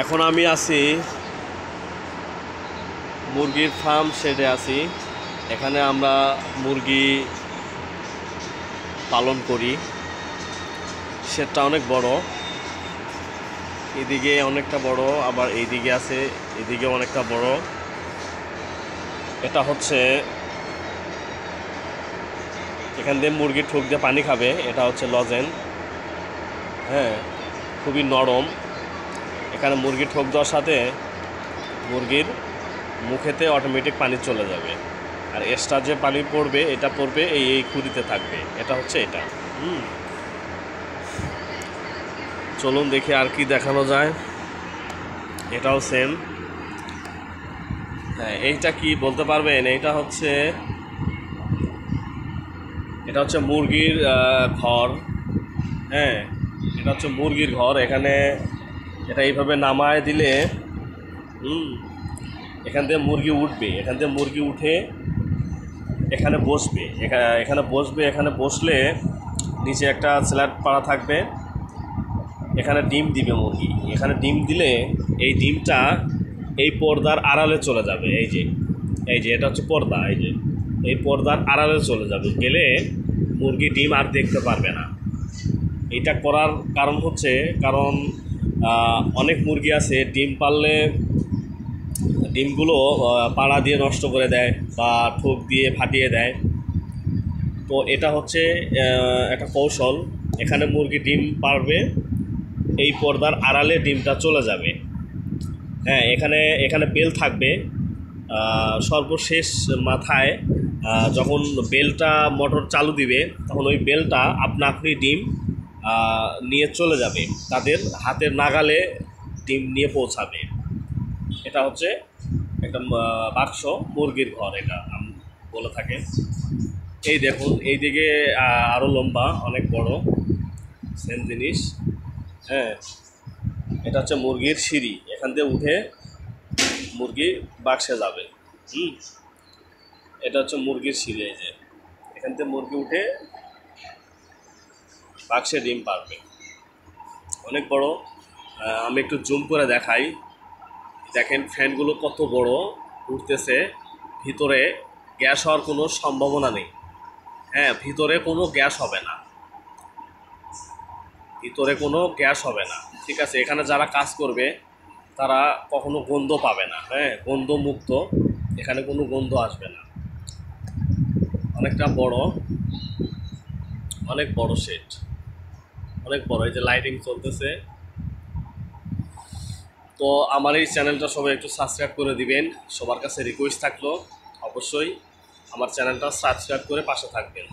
এখন আমি আছি মুরগির ফার্ম শেডে আছি। এখানে আমরা মুরগি পালন করি। শেডটা অনেক বড়, এদিকে অনেকটা বড়, আবার এইদিকে আছে, এদিকে অনেকটা বড়। এটা হচ্ছে এখান দিয়ে মুরগি ঠোক দিয়ে পানি খাবে, এটা হচ্ছে লজেন। হ্যাঁ, খুবই নরম। এখানে মুরগি ঠোক দেওয়ার সাথে মুরগির মুখেতে অটোমেটিক পানি চলে যাবে, আর এক্সট্রা যে পানি পড়বে এটা পড়বে এই খুঁড়িতে থাকবে। এটা হচ্ছে এটা। চলুন দেখি আর কি দেখানো যায়। এটাও সেম। হ্যাঁ, এইটা কি বলতে পারবেন? এটা হচ্ছে মুরগির ঘর। হ্যাঁ, এটা হচ্ছে মুরগির ঘর। এখানে এটা এইভাবে নামায় দিলে এখান থেকে মুরগি উঠবে, এখান থেকে মুরগি উঠে এখানে বসবে, এখানে বসলে নিচে একটা স্ল্যাট পাড়া থাকবে, এখানে ডিম দিবে মুরগি। এখানে ডিম দিলে এই ডিমটা এই পর্দার আড়ালে চলে যাবে। এই যে এটা হচ্ছে পর্দা, এই পর্দার আড়ালে চলে যাবে, গেলে মুরগি ডিম আর দেখতে পারবে না। এটা করার কারণ হচ্ছে, কারণ অনেক মুরগি আছে ডিম পারলে ডিমগুলো পাড়া দিয়ে নষ্ট করে দেয় বা ঠোক দিয়ে ফাটিয়ে দেয়। তো এটা হচ্ছে একটা কৌশল। এখানে মুরগি ডিম পারবে, এই পর্দার আড়ালে ডিমটা চলে যাবে। হ্যাঁ, এখানে বেল থাকবে। সর্বশেষ মাথায় যখন বেলটা মোটর চালু দিবে, তখন ওই বেলটা আপনি ডিম নিয়ে চলে যাবে, তাদের হাতের নাগালে ডিম নিয়ে পৌঁছাবে। এটা হচ্ছে একটা বাক্স, মুরগির ঘর এটা বলে থাকে। এই দেখুন, এইদিকে আরও লম্বা, অনেক বড়, সেম জিনিস। হ্যাঁ, এটা হচ্ছে মুরগির সিঁড়ি। এখান থেকে উঠে মুরগি বাক্সে যাবে। এটা হচ্ছে মুরগির সিঁড়ি। এই যে এখান থেকে মুরগি উঠে বাক্সে ডিম পারবে। অনেক বড়। আমি একটু জুম করে দেখাই। দেখেন ফ্যানগুলো কত বড় উঠতেছে। ভিতরে গ্যাস হওয়ার কোনো সম্ভাবনা নেই। হ্যাঁ, ভিতরে কোনো গ্যাস হবে না, ঠিক আছে। এখানে যারা কাজ করবে তারা কখনো গন্ধ পাবে না। হ্যাঁ, গন্ধমুক্ত, এখানে কোনো গন্ধ আসবে না। অনেকটা বড়, অনেক বড় শেড, অনেক বড়। এই যে লাইটিং চলতেছে। তো আমার এই চ্যানেলটা সবাই একটু সাবস্ক্রাইব করে দিবেন। সবার কাছে রিকোয়েস্ট থাকলো অবশ্যই আমার চ্যানেলটা সাবস্ক্রাইব করে পাশে থাকবেন।